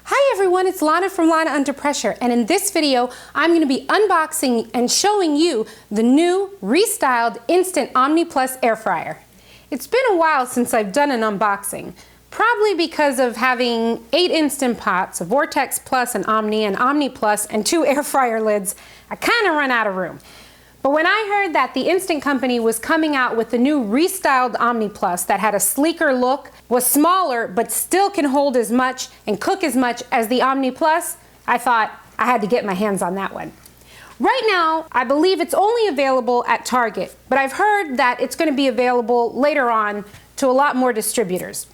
Hi everyone, it's Lana from Lana Under Pressure, and in this video I'm going to be unboxing and showing you the new restyled Instant Omni Plus air fryer. It's been a while since I've done an unboxing, probably because of having 8 Instant Pots, a Vortex Plus, an Omni Plus, and 2 air fryer lids. I kind of run out of room. But when I heard that the Instant Company was coming out with the new restyled Omni Plus that had a sleeker look, was smaller, but still can hold as much and cook as much as the Omni Plus, I thought I had to get my hands on that one. Right now, I believe it's only available at Target, but I've heard that it's going to be available later on to a lot more distributors.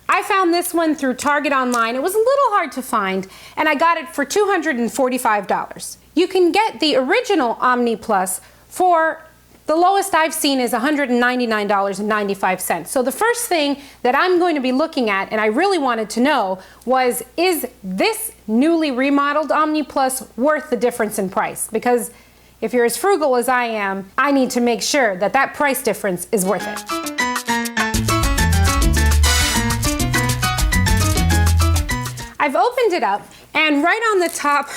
I found this one through Target online. It was a little hard to find, and I got it for $245. You can get the original Omni Plus for the lowest I've seen is $199.95. So the first thing that I'm going to be looking at, and I really wanted to know, was is this newly remodeled Omni Plus worth the difference in price? Because if you're as frugal as I am, I need to make sure that that price difference is worth it. I've opened it up, and right on the top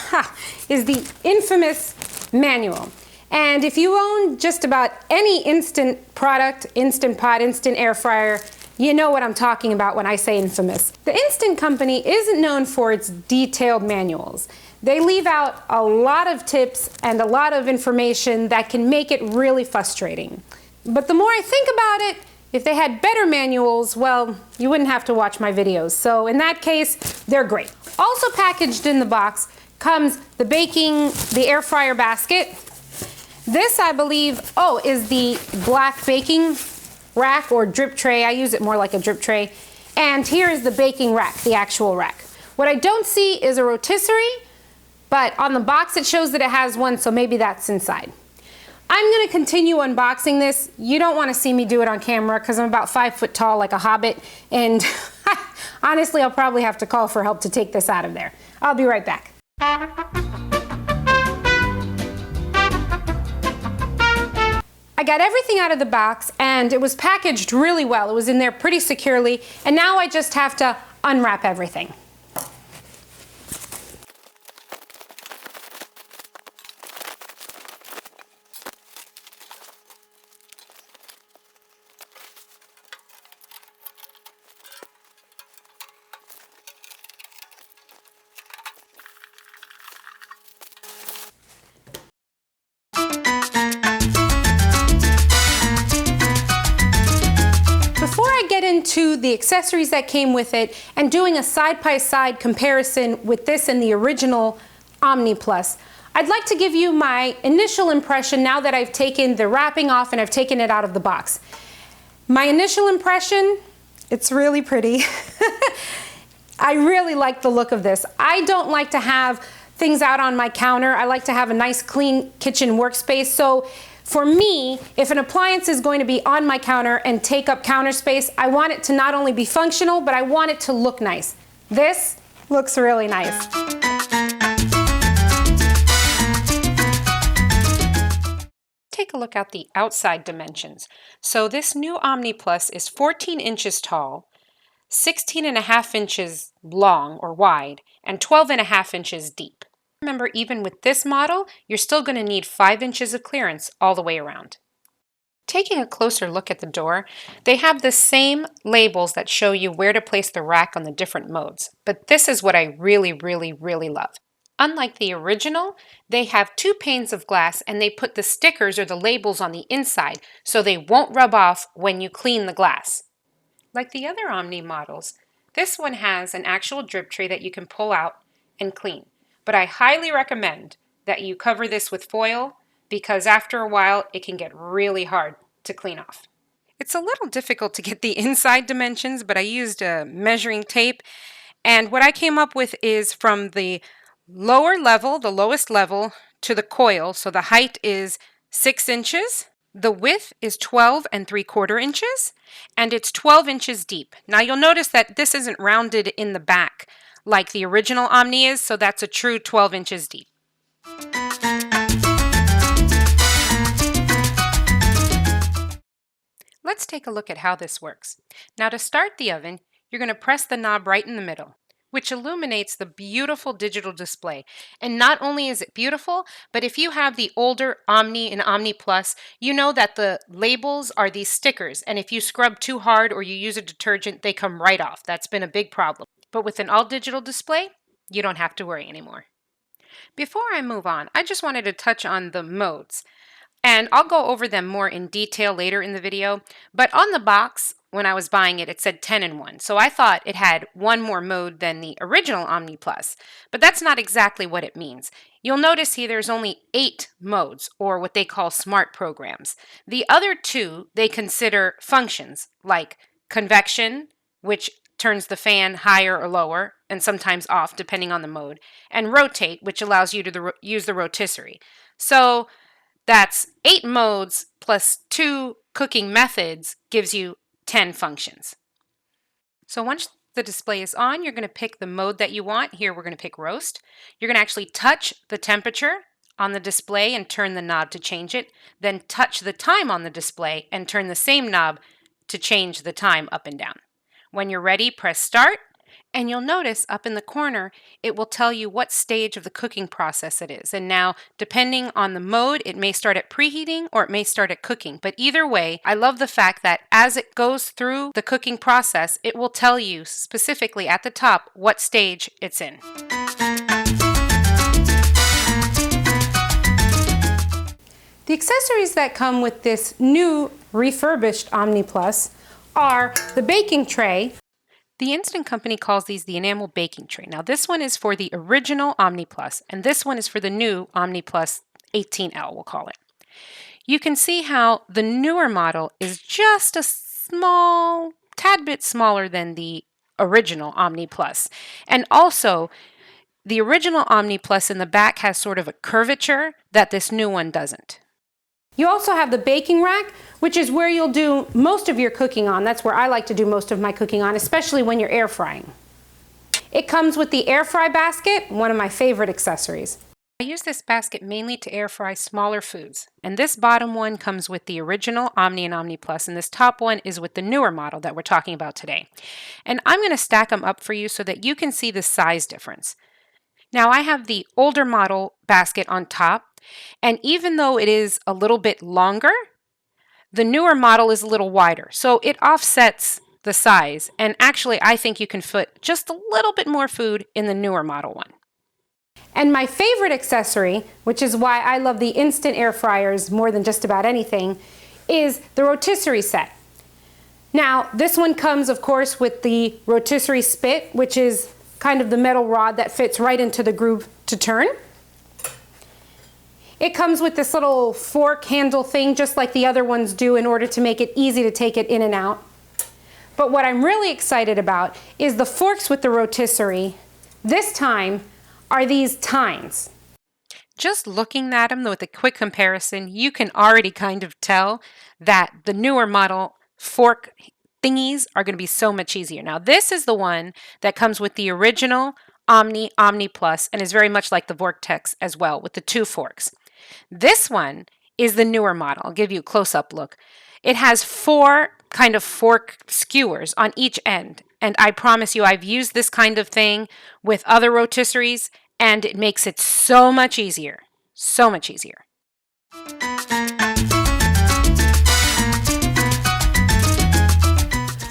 is the infamous manual. And if you own just about any instant product, Instant Pot, instant air fryer, you know what I'm talking about when I say infamous. The Instant Company isn't known for its detailed manuals. They leave out a lot of tips and a lot of information that can make it really frustrating. But the more I think about it, if they had better manuals, well, you wouldn't have to watch my videos. So in that case, they're great. Also packaged in the box comes the air fryer basket. This, I believe, is the black baking rack or drip tray. I use it more like a drip tray. And here is the baking rack, the actual rack. What I don't see is a rotisserie, but on the box it shows that it has one, so maybe that's inside. I'm going to continue unboxing this. You don't want to see me do it on camera because I'm about 5 foot tall like a hobbit, and honestly, I'll probably have to call for help to take this out of there. I'll be right back. I got everything out of the box, and it was packaged really well. It was in there pretty securely, and now I just have to unwrap everything. Into the accessories that came with it and doing a side-by-side comparison with this and the original Omni Plus, I'd like to give you my initial impression now that I've taken the wrapping off and I've taken it out of the box. My initial impression, it's really pretty. I really like the look of this. I don't like to have things out on my counter. I like to have a nice clean kitchen workspace. So for me, if an appliance is going to be on my counter and take up counter space, I want it to not only be functional, but I want it to look nice. This looks really nice. Take a look at the outside dimensions. So this new Omni Plus is 14 inches tall, 16.5 inches long or wide, and 12.5 inches deep. Remember, even with this model, you're still going to need 5 inches of clearance all the way around. Taking a closer look at the door, they have the same labels that show you where to place the rack on the different modes, but this is what I really love. Unlike the original, they have 2 panes of glass and they put the stickers or the labels on the inside so they won't rub off when you clean the glass. Like the other Omni models, this one has an actual drip tray that you can pull out and clean. But I highly recommend that you cover this with foil because after a while it can get really hard to clean off. It's a little difficult to get the inside dimensions, but I used a measuring tape, and what I came up with is from the lower level, the lowest level, to the coil. So the height is 6 inches, the width is 12.75 inches, and it's 12 inches deep. Now you'll notice that this isn't rounded in the back like the original Omni is, so that's a true 12 inches deep. Let's take a look at how this works. Now to start the oven, you're going to press the knob right in the middle. which illuminates the beautiful digital display. And not only is it beautiful, but if you have the older Omni and Omni Plus, you know that the labels are these stickers. And if you scrub too hard or you use a detergent, they come right off. That's been a big problem. But with an all digital display, you don't have to worry anymore. Before I move on, I just wanted to touch on the modes. And I'll go over them more in detail later in the video. But on the box, when I was buying it, it said 10 in 1. So I thought it had one more mode than the original Omni Plus. But that's not exactly what it means. You'll notice here there's only 8 modes, or what they call smart programs. The other 2 they consider functions, like convection, which turns the fan higher or lower, and sometimes off depending on the mode, and rotate, which allows you to use the rotisserie. So that's 8 modes plus 2 cooking methods gives you 10 functions. So once the display is on, you're going to pick the mode that you want. Here we're going to pick roast. You're going to actually touch the temperature on the display and turn the knob to change it. Then touch the time on the display and turn the same knob to change the time up and down. When you're ready, press start. And you'll notice up in the corner, it will tell you what stage of the cooking process it is. And now, depending on the mode, it may start at preheating or it may start at cooking. But either way, I love the fact that as it goes through the cooking process, it will tell you specifically at the top what stage it's in. The accessories that come with this new refurbished Omni Plus are the baking tray. The Instant Company calls these the enamel baking tray. Now this one is for the original Omni Plus, and this one is for the new Omni Plus 18L, we'll call it. You can see how the newer model is just a tad bit smaller than the original Omni Plus. And also, the original Omni Plus in the back has sort of a curvature that this new one doesn't. You also have the baking rack, which is where you'll do most of your cooking on. That's where I like to do most of my cooking on, especially when you're air frying. It comes with the air fry basket, one of my favorite accessories. I use this basket mainly to air fry smaller foods. And this bottom one comes with the original Omni and Omni Plus, and this top one is with the newer model that we're talking about today. And I'm going to stack them up for you so that you can see the size difference. Now I have the older model basket on top, and even though it is a little bit longer, the newer model is a little wider. So it offsets the size, and actually I think you can fit just a little bit more food in the newer model one. And my favorite accessory, which is why I love the instant air fryers more than just about anything, is the rotisserie set. Now this one comes of course with the rotisserie spit, which is kind of the metal rod that fits right into the groove to turn. It comes with this little fork handle thing, just like the other ones do, in order to make it easy to take it in and out. But what I'm really excited about is the forks with the rotisserie. This time are these tines. Just looking at them with a quick comparison, you can already kind of tell that the newer model fork thingies are going to be so much easier. Now this is the one that comes with the original Omni Plus and is very much like the Vortex as well, with the 2 forks. This one is the newer model. I'll give you a close-up look. It has 4 kind of fork skewers on each end, and I promise you I've used this kind of thing with other rotisseries and it makes it so much easier. So much easier.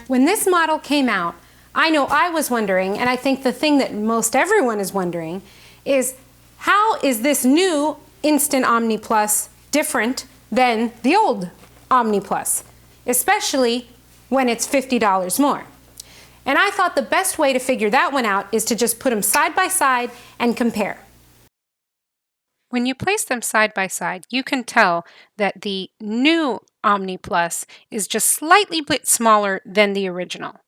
When this model came out, I know I was wondering, and I think the thing that most everyone is wondering, is how is this new Instant Omni Plus different than the old Omni Plus, especially when it's $50 more? And I thought the best way to figure that one out is to just put them side by side and compare. When you place them side by side, you can tell that the new Omni Plus is just slightly bit smaller than the original.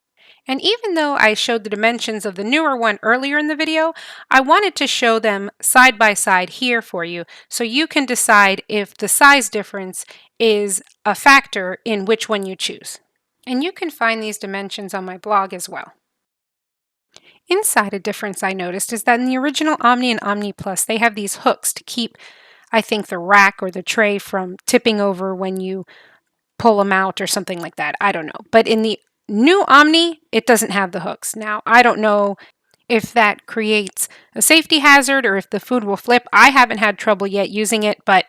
And even though I showed the dimensions of the newer one earlier in the video, I wanted to show them side by side here for you so you can decide if the size difference is a factor in which one you choose. And you can find these dimensions on my blog as well. Inside, a difference I noticed is that in the original Omni and Omni Plus, they have these hooks to keep, I think, the rack or the tray from tipping over when you pull them out or something like that. I don't know. But in the new Omni, it doesn't have the hooks. Now, I don't know if that creates a safety hazard or if the food will flip. I haven't had trouble yet using it, but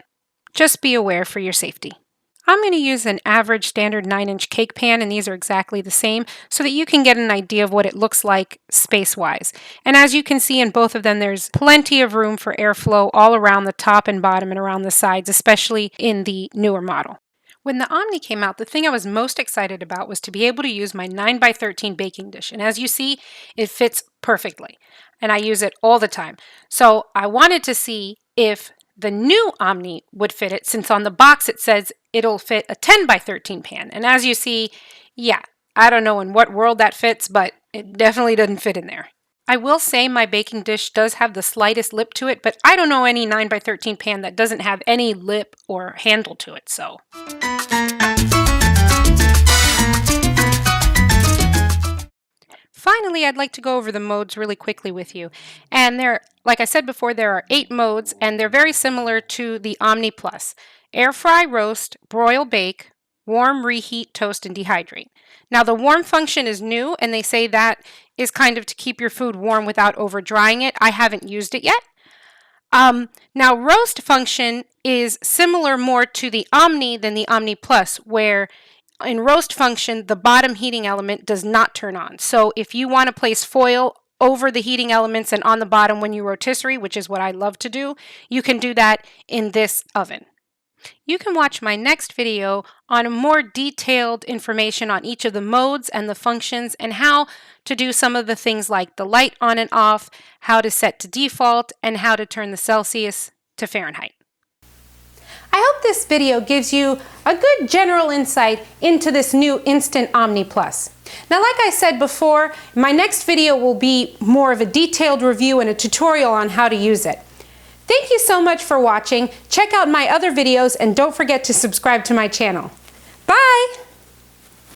just be aware for your safety. I'm going to use an average standard 9-inch cake pan, and these are exactly the same, so that you can get an idea of what it looks like space-wise. And as you can see in both of them, there's plenty of room for airflow all around the top and bottom and around the sides, especially in the newer model. When the Omni came out, the thing I was most excited about was to be able to use my 9x13 baking dish. And as you see, it fits perfectly. And I use it all the time. So I wanted to see if the new Omni would fit it, since on the box it says it'll fit a 10x13 pan. And as you see, yeah, I don't know in what world that fits, but it definitely doesn't fit in there. I will say my baking dish does have the slightest lip to it, but I don't know any 9x13 pan that doesn't have any lip or handle to it, so. Finally, I'd like to go over the modes really quickly with you. And like I said before, there are 8 modes, and they're very similar to the Omni Plus. Air fry, roast, broil, bake, warm, reheat, toast, and dehydrate. Now, the warm function is new, and they say that is kind of to keep your food warm without over drying it. I haven't used it yet. Now, roast function is similar more to the Omni than the Omni Plus, where in roast function, the bottom heating element does not turn on. So if you want to place foil over the heating elements and on the bottom when you rotisserie, which is what I love to do, you can do that in this oven. You can watch my next video on more detailed information on each of the modes and the functions and how to do some of the things like the light on and off, how to set to default, and how to turn the Celsius to Fahrenheit. I hope this video gives you a good general insight into this new Instant Omni Plus. Now, like I said before, my next video will be more of a detailed review and a tutorial on how to use it. Thank you so much for watching. Check out my other videos and don't forget to subscribe to my channel.